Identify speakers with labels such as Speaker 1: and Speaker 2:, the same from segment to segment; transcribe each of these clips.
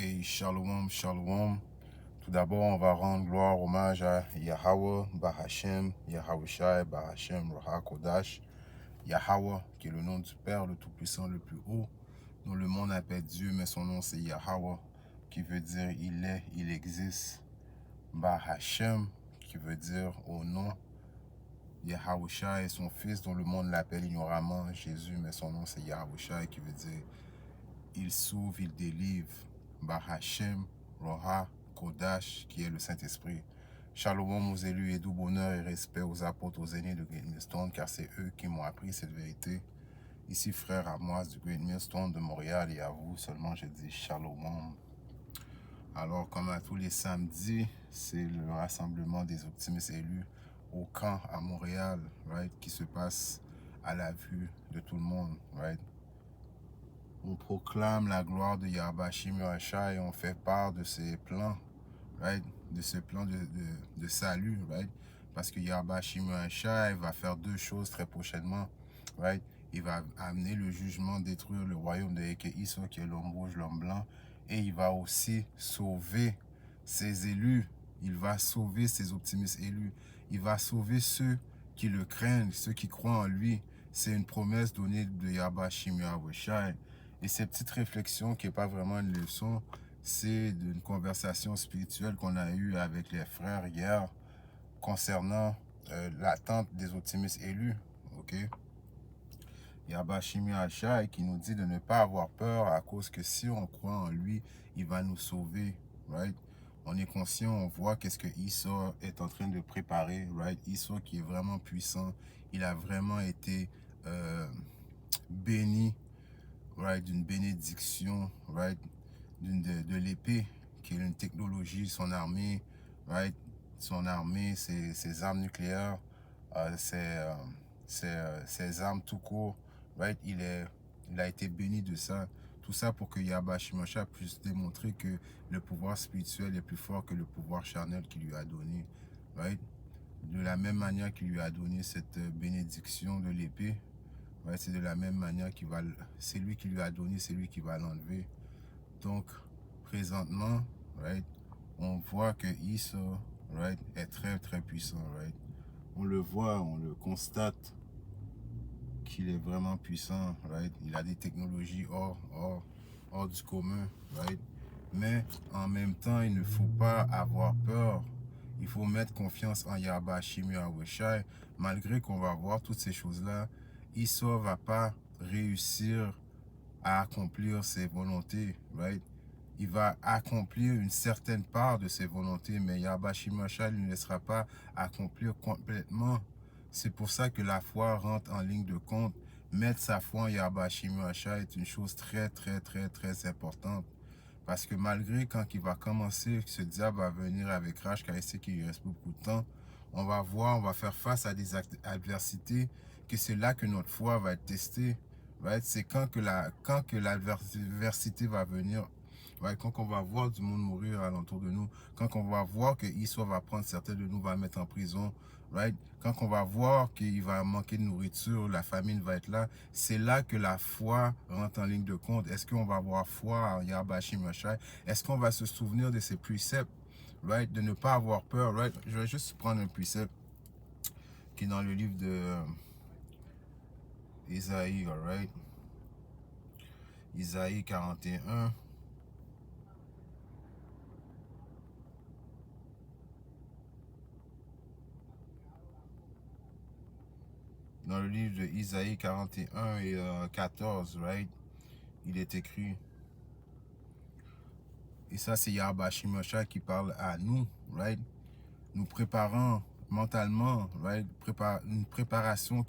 Speaker 1: Hey, shalom, shalom. Tout d'abord, on va rendre gloire, hommage à Yahweh, Bahashem, Yahawashi, Bahashem, Roha Kodash. Yahweh, qui est le nom du Père, le Tout-Puissant, le plus haut, dont le monde appelle Dieu, mais son nom c'est Yahweh, qui veut dire il est, il existe. Bahashem, qui veut dire au nom. Yahawashi est son fils, dont le monde l'appelle ignoramment Jésus, mais son nom c'est Yahawashi, qui veut dire il sauve, il délivre. Bahashem, Roha, Kodash, qui est le Saint-Esprit. Shalom aux élus et doux bonheur et respect aux apôtres, aux aînés de Great Millstone, car c'est eux qui m'ont appris cette vérité. Ici, frère Amos du Great Millstone de Montréal, et à vous seulement je dis Shalom. Alors, comme à tous les samedis, c'est le rassemblement des optimistes élus au camp à Montréal, right, qui se passe à la vue de tout le monde, right. On proclame la gloire de Yahweh Shimurasha et on fait part de ses plans, right? De ce plan de salut, right? Parce que Yahweh Shimurasha va faire deux choses très prochainement, right? Il va amener le jugement, détruire le royaume de Eke-Iso, qui est l'homme rouge, l'homme blanc, et il va aussi sauver ses élus. Il va sauver ses optimistes élus. Il va sauver ceux qui le craignent, ceux qui croient en lui. C'est une promesse donnée de Yahweh Shimurasha. Et ces petites réflexions, qui n'est pas vraiment une leçon, c'est d'une conversation spirituelle qu'on a eue avec les frères hier concernant l'attente des optimistes élus. Ok? Yahweh Shimurasha qui nous dit de ne pas avoir peur à cause que si on croit en lui, il va nous sauver. Right? On est conscient, on voit qu'est-ce que Issa est en train de préparer. Right? Issa qui est vraiment puissant, il a vraiment été béni. Right, d'une bénédiction, right, de l'épée, qui est une technologie, son armée, right, ses armes nucléaires, ses armes tout court, right, il a été béni de ça. Tout ça pour que Yahweh Shimurasha puisse démontrer que le pouvoir spirituel est plus fort que le pouvoir charnel qu'il lui a donné, right. De la même manière qu'il lui a donné cette bénédiction de l'épée, ouais, c'est de la même manière qu'il va, c'est lui qui lui a donné, c'est lui qui va l'enlever. Donc, présentement, right, on voit que Issa, right, est très très puissant, right. On le voit, on le constate qu'il est vraiment puissant, right. Il a des technologies hors du commun, right. Mais en même temps, il ne faut pas avoir peur. Il faut mettre confiance en Yahweh Shimurasha, malgré qu'on va voir toutes ces choses-là. Issa ne va pas réussir à accomplir ses volontés, right? Il va accomplir une certaine part de ses volontés, mais Yahweh Shimurasha ne laissera pas accomplir complètement. C'est pour ça que la foi rentre en ligne de compte. Mettre sa foi en Yahweh Shimurasha est une chose très importante. Parce que malgré quand il va commencer, ce diable va venir avec rage, car il sait qu'il lui reste beaucoup de temps, on va voir, on va faire face à des adversités, que c'est là que notre foi va être testée. Right? C'est quand que l'adversité va venir, right? Quand on va voir du monde mourir alentour de nous, quand on va voir que Issa va prendre certains de nous, va mettre en prison, right? Quand on va voir qu'il va manquer de nourriture, la famine va être là, c'est là que la foi rentre en ligne de compte. Est-ce qu'on va avoir foi en Yahweh Shimurasha? Est-ce qu'on va se souvenir de ces préceptes, right? De ne pas avoir peur, right? Je vais juste prendre un précepte qui est dans le livre de Isaïe, right? Isaïe 41. Dans le livre de Isaïe 41 et 14, right? Il est écrit. Et ça, c'est Yahweh Shimurasha qui parle à nous, right? Nous préparant mentalement, right? Une préparation.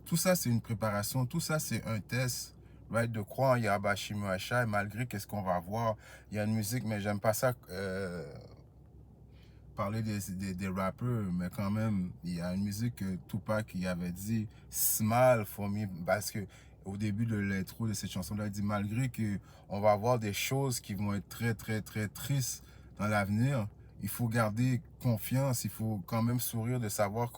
Speaker 1: Tout ça, c'est une préparation. Tout ça, c'est un test, right? De croire en Yahweh Shimurasha, malgré qu'est-ce qu'on va voir. Il y a une musique, mais j'aime pas ça parler des rappeurs, mais quand même, il y a une musique que Tupac qui avait dit « Smile for me », parce que au début de l'intro de cette chanson-là, il dit malgré que on va avoir des choses qui vont être très tristes dans l'avenir, il faut garder confiance, il faut quand même sourire de savoir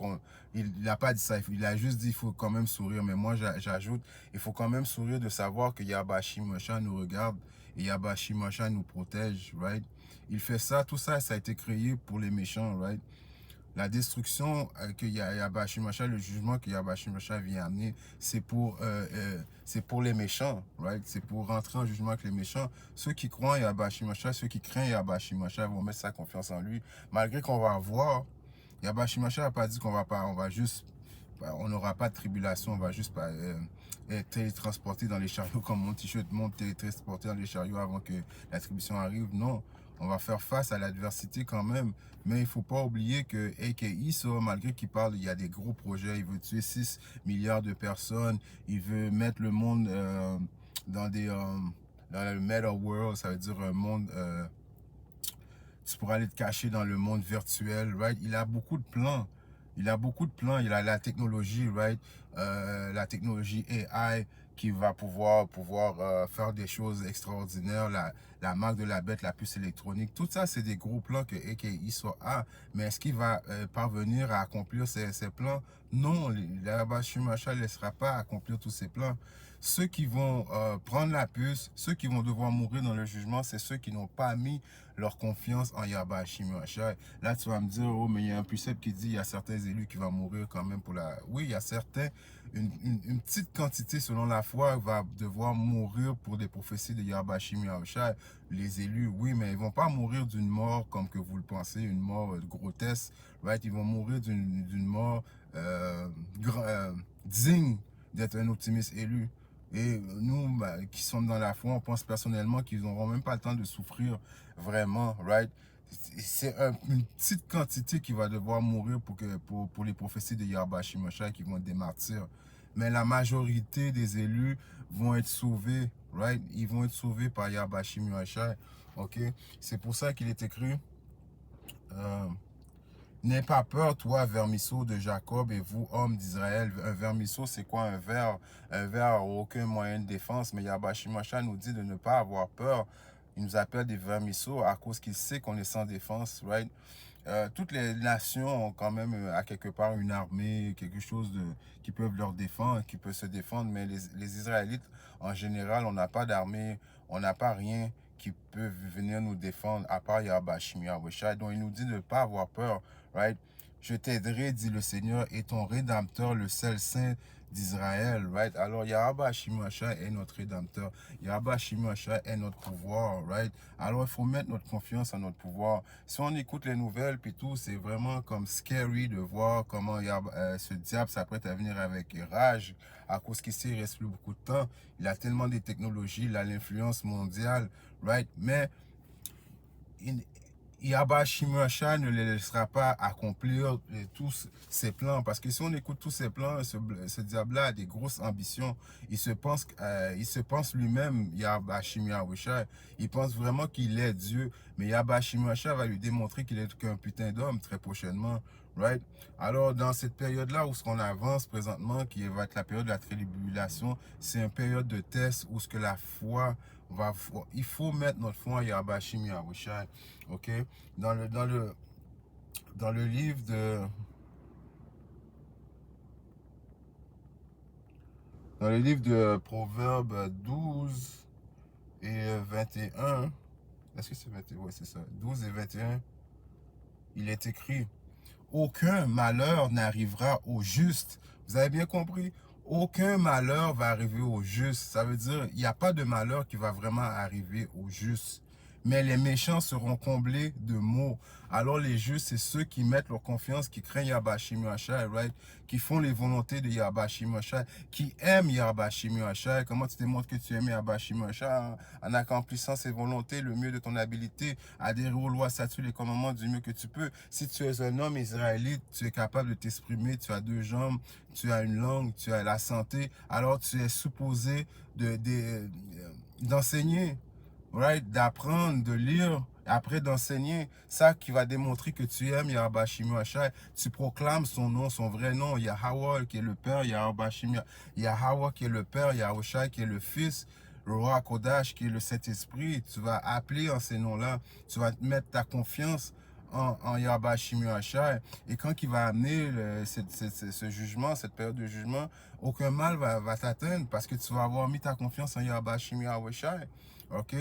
Speaker 1: il n'a pas dit ça, il a juste dit il faut quand même sourire, mais moi j'ajoute, il faut quand même sourire de savoir que Yahweh Shimurasha nous regarde et Yahweh Shimashai nous protège, right? Il fait ça, tout ça, ça a été créé pour les méchants, right? La destruction que Yahweh Shimashai, le jugement que Yahweh Shimashai vient amener, c'est pour les méchants, right? C'est pour rentrer en jugement avec les méchants. Ceux qui croient en Yahweh Shimashai, ceux qui craignent Yahweh Shimashai vont mettre sa confiance en lui, malgré qu'on va voir. Yahweh Shimashai n'a pas dit qu'on va pas, on n'aura pas de tribulation, on va juste pas être télétransporté dans les chariots comme mon t-shirt monte, télétransporté dans les chariots avant que la tribulation arrive. Non, on va faire face à l'adversité quand même. Mais il ne faut pas oublier que AKI, malgré qu'il parle, il y a des gros projets, il veut tuer 6 milliards de personnes, il veut mettre le monde dans le meta world, ça veut dire un monde... tu pourras aller te cacher dans le monde virtuel, right? Il a beaucoup de plans. Il a beaucoup de plans. Il a la technologie, right? La technologie AI qui va pouvoir faire des choses extraordinaires. La marque de la bête, la puce électronique. Tout ça, c'est des gros plans que AKI a. Mais est-ce qu'il va parvenir à accomplir ces plans? Non, Yahweh Shimashai ne laissera pas accomplir tous ces plans. Ceux qui vont prendre la puce, ceux qui vont devoir mourir dans le jugement, c'est ceux qui n'ont pas mis leur confiance en Yahweh Shimashai. Là, tu vas me dire, oh, mais il y a un précepte qui dit il y a certains élus qui vont mourir quand même pour la... Oui, il y a certains, une petite quantité selon la foi va devoir mourir pour des prophéties de Yahweh Shimashai. Les élus, oui, mais ils ne vont pas mourir d'une mort comme que vous le pensez, une mort grotesque, right? Ils vont mourir d'une mort digne d'être un optimiste élu. Et nous, qui sommes dans la foi, on pense personnellement qu'ils n'auront même pas le temps de souffrir vraiment, right? C'est une petite quantité qui va devoir mourir pour les prophéties de Yahweh Shimashai qui vont être des martyrs. Mais la majorité des élus vont être sauvés, right? Ils vont être sauvés par Yahweh Shimashai, ok? C'est pour ça qu'il est écrit... N'aie pas peur, toi, vermisseau de Jacob et vous, hommes d'Israël. Un vermisseau, c'est quoi un ver? Un ver n'a aucun moyen de défense, mais Yahweh Shimashai nous dit de ne pas avoir peur. Il nous appelle des vermisseaux à cause qu'il sait qu'on est sans défense, right? Toutes les nations ont quand même à quelque part une armée, quelque chose qui peuvent leur défendre, qui peut se défendre, mais les Israélites, en général, on n'a pas d'armée, on n'a pas rien qui peut venir nous défendre à part Yahweh Shimashai. Donc il nous dit de ne pas avoir peur, right? Je t'aiderai, dit le Seigneur, et ton Rédempteur, le seul Saint d'Israël, right? Alors Yahweh Shimashai est notre Rédempteur. Yahweh Shimashai est notre pouvoir, right? Alors il faut mettre notre confiance en notre pouvoir. Si on écoute les nouvelles puis tout, c'est vraiment comme scary de voir comment ce diable s'apprête à venir avec rage à cause qu'ici il reste plus beaucoup de temps. Il a tellement de technologies, il a l'influence mondiale, right? Mais Yahweh Shimashai ne les laissera pas accomplir tous ses plans. Parce que si on écoute tous ses plans, ce diable-là a des grosses ambitions. Il se pense lui-même, Yahweh Shimashai. Il pense vraiment qu'il est Dieu. Mais Yahweh Shimashai va lui démontrer qu'il est qu'un putain d'homme très prochainement. Right? Alors, dans cette période-là où ce qu'on avance présentement, qui va être la période de la tribulation, c'est une période de test où ce que la foi il faut mettre notre foi en Yahweh Shimashai. OK? Dans le livre de... Dans le livre de Proverbes 12 et 21, est-ce que c'est 21? Oui, c'est ça. 12 et 21, il est écrit: aucun malheur n'arrivera au juste. Vous avez bien compris? Aucun malheur va arriver au juste. Ça veut dire il n'y a pas de malheur qui va vraiment arriver au juste. Mais les méchants seront comblés de maux. Alors les justes, c'est ceux qui mettent leur confiance, qui craignent Yahweh Shimashai, right? Qui font les volontés de Yahweh Shimashai, qui aiment Yahweh Shimashai. Comment tu démontres que tu aimes Yahweh Shimashai? En accomplissant ses volontés, le mieux de ton habilité, adhérer aux lois, statuts, les commandements du mieux que tu peux. Si tu es un homme israélite, tu es capable de t'exprimer, tu as 2 jambes, tu as une langue, tu as la santé, alors tu es supposé d'enseigner. Right? D'apprendre, de lire, après d'enseigner. Ça qui va démontrer que tu aimes Yahweh Shimashai. Tu proclames son nom, son vrai nom, Yahweh qui est le Père, Yahweh Shimashai, Yahweh qui est le Père, Yahushai qui est le Fils, Ruach Kodash qui est le Saint-Esprit. Tu vas appeler en ces noms-là. Tu vas mettre ta confiance en Yahweh Shimashai. Et quand il va amener ce jugement, cette période de jugement, aucun mal va t'atteindre parce que tu vas avoir mis ta confiance en Yahweh Shimashai. OK?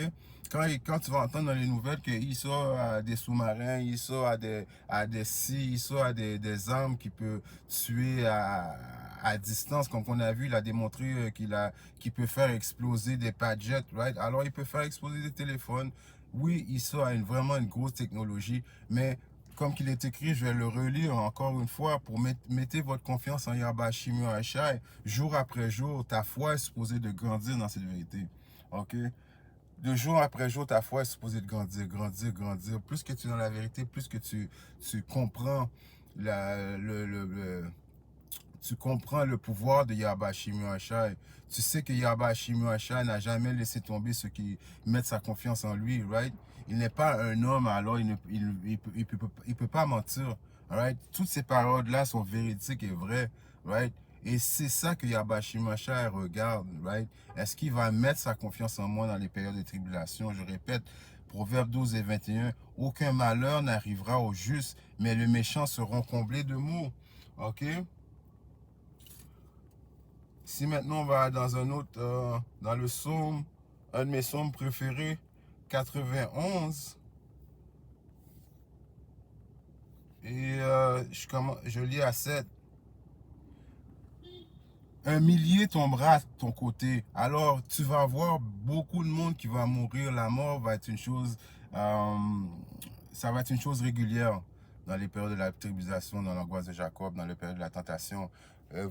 Speaker 1: Quand tu vas entendre dans les nouvelles qu'il sort à des sous-marins, il sort à des scies, il sort à des armes qui peuvent tuer à distance, comme on a vu, il a démontré qu'il peut faire exploser des Padgets, right? Alors, il peut faire exploser des téléphones. Oui, il sort à vraiment une grosse technologie, mais comme qu'il est écrit, je vais le relire encore une fois pour mettez votre confiance en Yahba Shimei Shai. Jour après jour, ta foi est supposée de grandir dans cette vérité. OK? De jour après jour, ta foi est supposée de grandir, grandir, grandir. Plus que tu es dans la vérité, plus que tu comprends tu comprends le pouvoir de Yahba Shimei Shai. Tu sais que Yahba Shimei Shai n'a jamais laissé tomber ceux qui mettent sa confiance en lui, right? Il n'est pas un homme, alors il peut pas mentir, right? Toutes ces paroles-là sont véridiques et vraies, right? Et c'est ça que Yahba Shimei Shai regarde, right? Est-ce qu'il va mettre sa confiance en moi dans les périodes de tribulation? Je répète, Proverbes 12 et 21, aucun malheur n'arrivera aux justes, mais les méchants seront comblés de maux. OK? Si maintenant on va dans un autre, dans le psaume, un de mes psaumes préférés, 91, et je lis à 7. Un millier tombera à ton côté. Alors, tu vas voir beaucoup de monde qui va mourir. La mort va être une chose, euh, ça va être une chose régulière dans les périodes de la tribulation, dans l'angoisse de Jacob, dans les périodes de la tentation.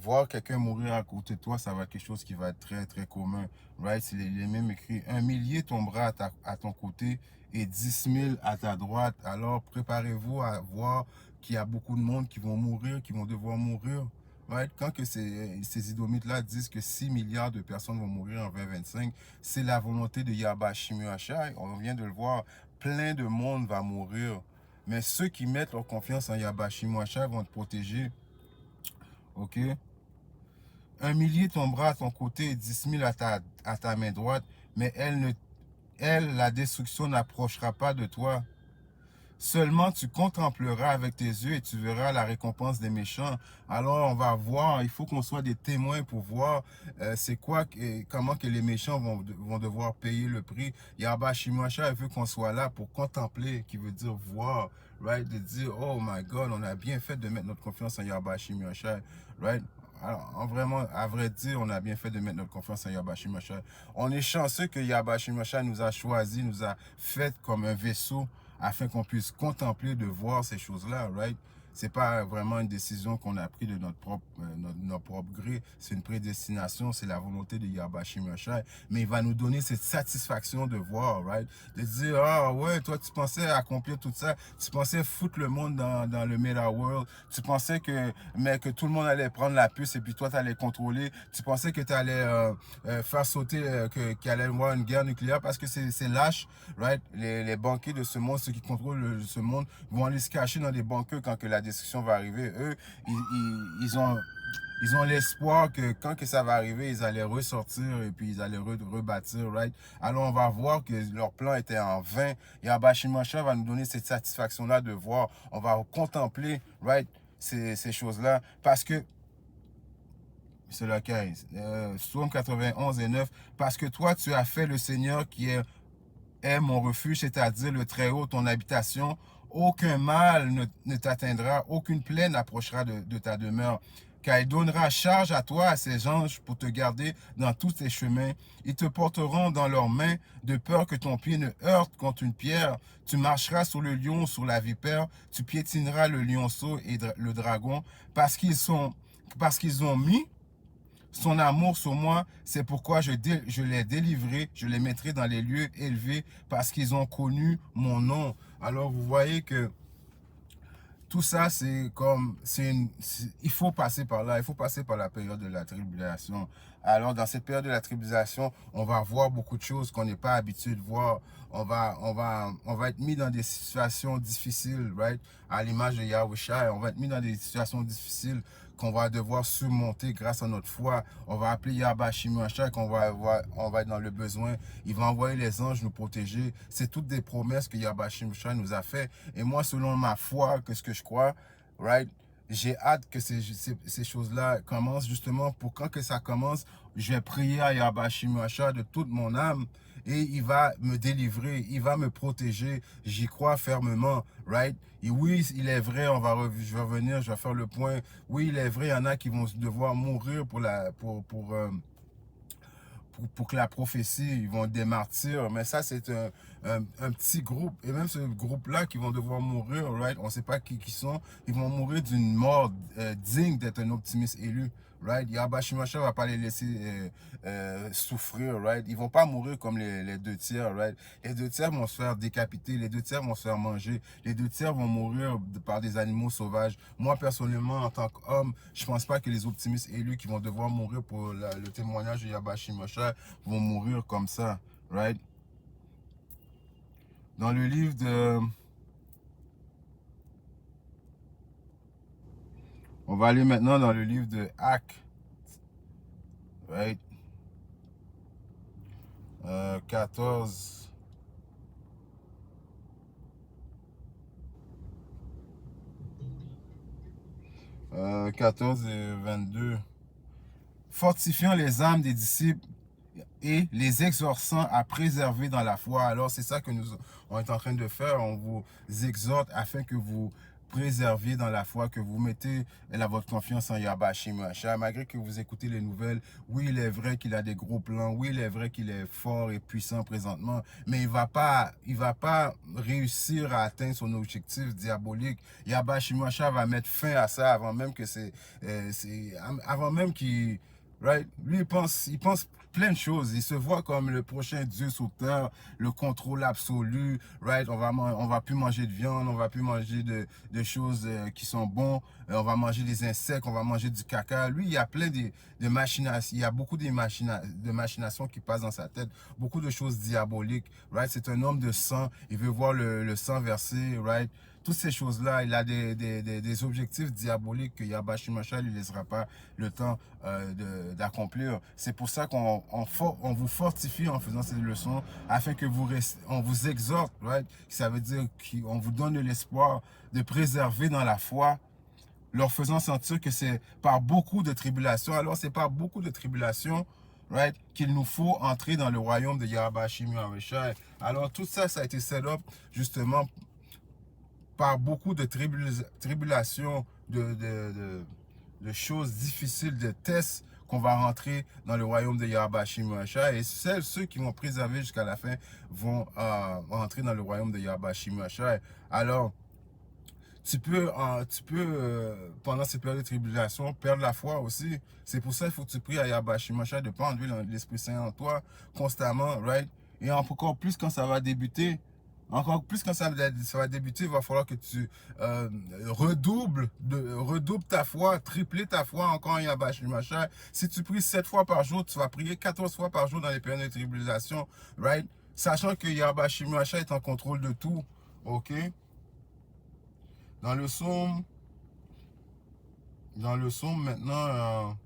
Speaker 1: Voir quelqu'un mourir à côté de toi, ça va être quelque chose qui va être très, très commun. Right? Il est même écrit, un millier tombera à ton côté et 10 000 à ta droite. Alors, préparez-vous à voir qu'il y a beaucoup de monde qui vont mourir, qui vont devoir mourir. Right? Quand que ces Idomites-là disent que 6 milliards de personnes vont mourir en 2025, c'est la volonté de Yahba Shimei Shai. On vient de le voir, plein de monde va mourir. Mais ceux qui mettent leur confiance en Yahba Shimei Shai vont te protéger. OK? Un millier tombera à ton côté et 10 000 à ta main droite, mais la destruction n'approchera pas de toi. Seulement tu contempleras avec tes yeux et tu verras la récompense des méchants. Alors on va voir, il faut qu'on soit des témoins pour voir c'est quoi, comment que les méchants vont devoir payer le prix. Yahba Shimei Shai veut qu'on soit là pour contempler, qui veut dire voir, right? De dire, oh my God, on a bien fait de mettre notre confiance en Yahba Shimei Shai, right? Alors, vraiment, à vrai dire, on a bien fait de mettre notre confiance en Yahba Shimei Shai. On est chanceux que Yahba Shimei Shai nous a choisi, nous a fait comme un vaisseau afin qu'on puisse contempler, de voir ces choses-là, right? C'est pas vraiment une décision qu'on a prise de notre propre gré. C'est une prédestination, c'est la volonté de Yahba Shimei Shai. Mais il va nous donner cette satisfaction de voir, right? De dire, ah ouais, toi tu pensais accomplir tout ça, tu pensais foutre le monde dans le meta world, tu pensais que tout le monde allait prendre la puce et puis toi tu allais contrôler, tu pensais que tu allais faire sauter, qu'il allait y avoir une guerre nucléaire parce que c'est lâche, right? Les banquiers de ce monde, ceux qui contrôlent ce monde, vont aller se cacher dans des bunkers quand que la destruction va arriver. Eux, ils ont l'espoir que quand que ça va arriver, ils allaient ressortir et puis ils allaient rebâtir, right? Alors on va voir que leur plan était en vain. Yahba Shimei Shai va nous donner cette satisfaction-là de voir. On va contempler, right, ces choses-là. Parce que c'est le 15. Psaume 91 et 9. Parce que toi, tu as fait le Seigneur qui est mon refuge, c'est-à-dire le Très-Haut, ton habitation. Aucun mal ne t'atteindra, aucune plaie n'approchera de ta demeure. Car il donnera charge à toi, à ses anges, pour te garder dans tous tes chemins. Ils te porteront dans leurs mains, de peur que ton pied ne heurte contre une pierre. Tu marcheras sur le lion, sur la vipère. Tu piétineras le lionceau et le dragon, parce qu'ils ont mis son amour sur moi, c'est pourquoi je les délivrerai, je les mettrai dans les lieux élevés parce qu'ils ont connu mon nom. Alors vous voyez que tout ça, il faut passer par là, il faut passer par la période de la tribulation. Alors, dans cette période de la tribulation, on va voir beaucoup de choses qu'on n'est pas habitué de voir. On va être mis dans des situations difficiles, right? À l'image de Yahushua, on va être mis dans des situations difficiles qu'on va devoir surmonter grâce à notre foi. On va appeler Yahba Shimei Shai, on va être dans le besoin. Il va envoyer les anges nous protéger. C'est toutes des promesses que Yahba Shimei Shai nous a fait. Et moi, selon ma foi, que ce que je crois, right? J'ai hâte que ces choses-là commencent justement pour quand que ça commence, je vais prier à Yahba Shimei Shai de toute mon âme et il va me délivrer, il va me protéger. J'y crois fermement, right? Et oui, il est vrai, je vais revenir, je vais faire le point. Oui, il est vrai, il y en a qui vont devoir mourir pour que la prophétie, ils vont des martyrs, mais ça c'est un petit groupe, et même ce groupe-là qui vont devoir mourir, right? On ne sait pas qui sont, ils vont mourir d'une mort digne d'être un optimiste élu, right? Yahweh Shimashah va pas les laisser souffrir, right? Ils vont pas mourir comme les deux tiers, right? Les deux tiers vont se faire décapiter, les deux tiers vont se faire manger, les deux tiers vont mourir par des animaux sauvages. Moi, personnellement, en tant qu'homme, je pense pas que les optimistes élus qui vont devoir mourir pour le témoignage de Yahweh Shimashah vont mourir comme ça, right? Dans le livre de... On va aller maintenant dans le livre de Actes, right? 14. 14 et 22. Fortifiant les âmes des disciples et les exhortant à préserver dans la foi. Alors, c'est ça que on est en train de faire. On vous exhorte afin que vous préserviez dans la foi, que vous mettez votre confiance en Yahweh Shimashah. Malgré que vous écoutez les nouvelles, oui, il est vrai qu'il a des gros plans. Oui, il est vrai qu'il est fort et puissant présentement. Mais il va pas réussir à atteindre son objectif diabolique. Yahweh Shimashah va mettre fin à ça avant même que avant même qu'il... Right? Lui, il pense plein de choses. Il se voit comme le prochain Dieu sur terre, le contrôle absolu. Right? On va plus manger de viande, on va plus manger de choses qui sont bons. On va manger des insectes, on va manger du caca. Lui, il y a plein de machinations. Il y a beaucoup de machinations qui passent dans sa tête. Beaucoup de choses diaboliques. Right? C'est un homme de sang. Il veut voir le sang versé. Right? Toutes ces choses-là, il a des objectifs diaboliques que Yahweh Shimashah ne lui laissera pas le temps d'accomplir. C'est pour ça qu'on vous fortifie en faisant ces leçons afin que on vous exhorte, right? Ça veut dire qu'on vous donne l'espoir de préserver dans la foi, leur faisant sentir que c'est par beaucoup de tribulations. Alors, c'est par beaucoup de tribulations, right, qu'il nous faut entrer dans le royaume de Yahweh Shimashah. Alors, tout ça, ça a été set up justement par beaucoup de tribulations, de choses difficiles, de tests qu'on va rentrer dans le royaume de Yahweh Shimashah. Et ceux qui vont préserver jusqu'à la fin vont rentrer dans le royaume de Yahweh Shimashah. Alors, tu peux pendant ces périodes de tribulation, perdre la foi aussi. C'est pour ça qu'il faut que tu pries à Yahweh Shimashah de ne pas enlever l'Esprit Saint en toi constamment, right? Et encore plus quand ça va débuter. Encore plus quand ça va débuter, il va falloir que tu redoubles ta foi, tripler ta foi encore en Yahweh Shimashah. Si tu pries 7 fois par jour, tu vas prier 14 fois par jour dans les périodes de tribulation, right? Sachant que Yahweh Shimashah est en contrôle de tout, ok? Dans le psaume maintenant,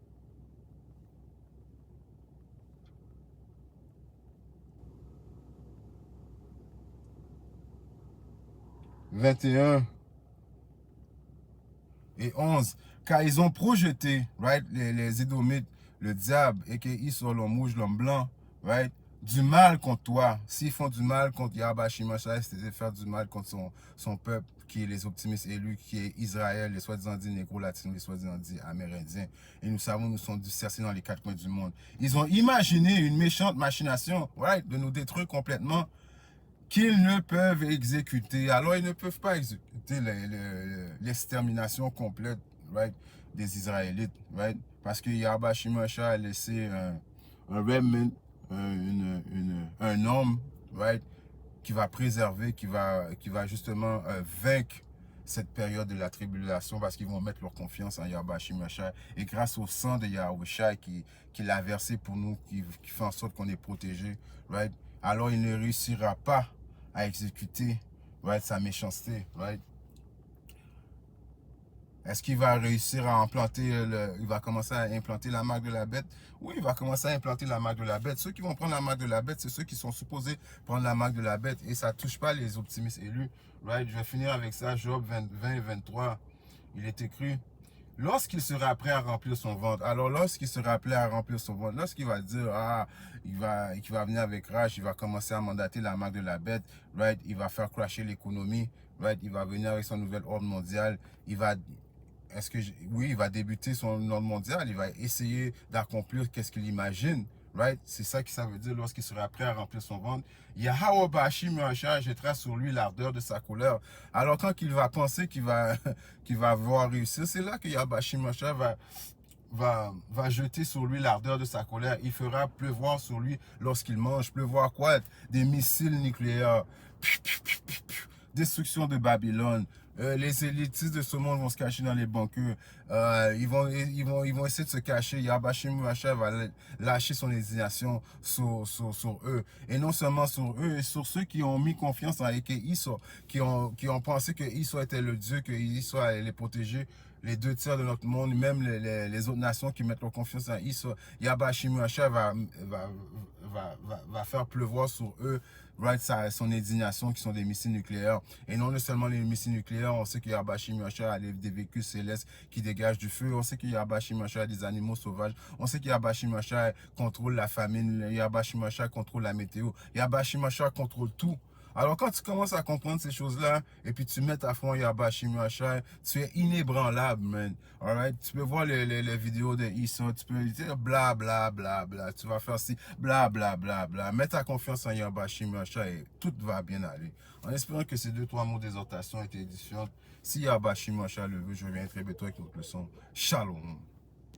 Speaker 1: 21 et 11, car ils ont projeté, right, les Édomites, le diable, et qu'ils sont l'homme rouge, l'homme blanc, right, du mal contre toi. S'ils font du mal contre Yahweh Shimashah, c'est faire du mal contre son peuple, qui est les optimistes élus, qui est Israël, les soi-disant dits négro-latinos, les soi-disant dits amérindiens. Et nous savons, nous sommes dispersés dans les 4 coins du monde. Ils ont imaginé une méchante machination, right, de nous détruire complètement, qu'ils ne peuvent exécuter. Alors, ils ne peuvent pas exécuter l'extermination complète, right, des Israélites, right? Parce que Yahweh Shimashah a laissé un remnant, un homme, right, qui va préserver, qui va justement vaincre cette période de la tribulation parce qu'ils vont mettre leur confiance en Yahweh Shimashah. Et grâce au sang de Yahweh qui l'a versé pour nous, qui fait en sorte qu'on est protégé, right? Alors il ne réussira pas à exécuter, right, sa méchanceté, right? Est-ce qu'il va réussir à implanter, il va commencer à implanter la marque de la bête? Oui, il va commencer à implanter la marque de la bête. Ceux qui vont prendre la marque de la bête, c'est ceux qui sont supposés prendre la marque de la bête. Et ça ne touche pas les optimistes élus. Right? Je vais finir avec ça, Job 20 et 23. Il est écrit, lorsqu'il sera prêt à remplir son ventre, alors lorsqu'il sera prêt à remplir son ventre, lorsqu'il va dire, qu'il va venir avec rage, il va commencer à mandater la marque de la bête, right? Il va faire crasher l'économie, right? Il va venir avec son nouvel ordre mondial, oui, il va débuter son ordre mondial, il va essayer d'accomplir qu'est-ce qu'il imagine, right? C'est ça que ça veut dire lorsqu'il sera prêt à remplir son ventre. Yahweh Bashim Yahshua jettera sur lui l'ardeur de sa colère. Alors quand il va penser qu'il va voir réussir, c'est là que Yahweh Bashim Yahshua va jeter sur lui l'ardeur de sa colère. Il fera pleuvoir sur lui lorsqu'il mange. Pleuvoir quoi? Des missiles nucléaires. Destruction de Babylone. Les élitistes de ce monde vont se cacher dans les bunkers. Ils vont essayer de se cacher. Yabashim Yahshua va lâcher son indignation sur eux. Et non seulement sur eux, et sur ceux qui ont mis confiance en Eke Isra, qui ont pensé que Isra était le Dieu, que Isra allait les protéger. Les 2 tiers de notre monde, même les autres nations qui mettent leur confiance en Isra, Yabashim Yahshua va faire pleuvoir sur eux, right, son indignation, qui sont des missiles nucléaires. Et non seulement les missiles nucléaires, on sait qu'il y a Bashim Yahshua a des véhicules célestes qui dégagent du feu. On sait qu'il y a Bashim Yahshua a des animaux sauvages. On sait qu'il y a Bashim Yahshua contrôle la famine. Il y a Bashim Yahshua contrôle la météo. Il y a Bashim Yahshua contrôle tout. Alors, quand tu commences à comprendre ces choses-là, et puis tu mets à fond Yabashim Yahshua, tu es inébranlable, man. Alright? Tu peux voir les vidéos de Issa, tu peux dire bla bla bla bla, tu vas faire ci, bla bla bla bla. Mets ta confiance en Yabashim Yahshua et tout va bien aller. En espérant que ces 2-3 mots d'exhortation étaient édifiants. Si Yabashim Yahshua le veut, je reviens très bientôt avec notre leçon. Shalom.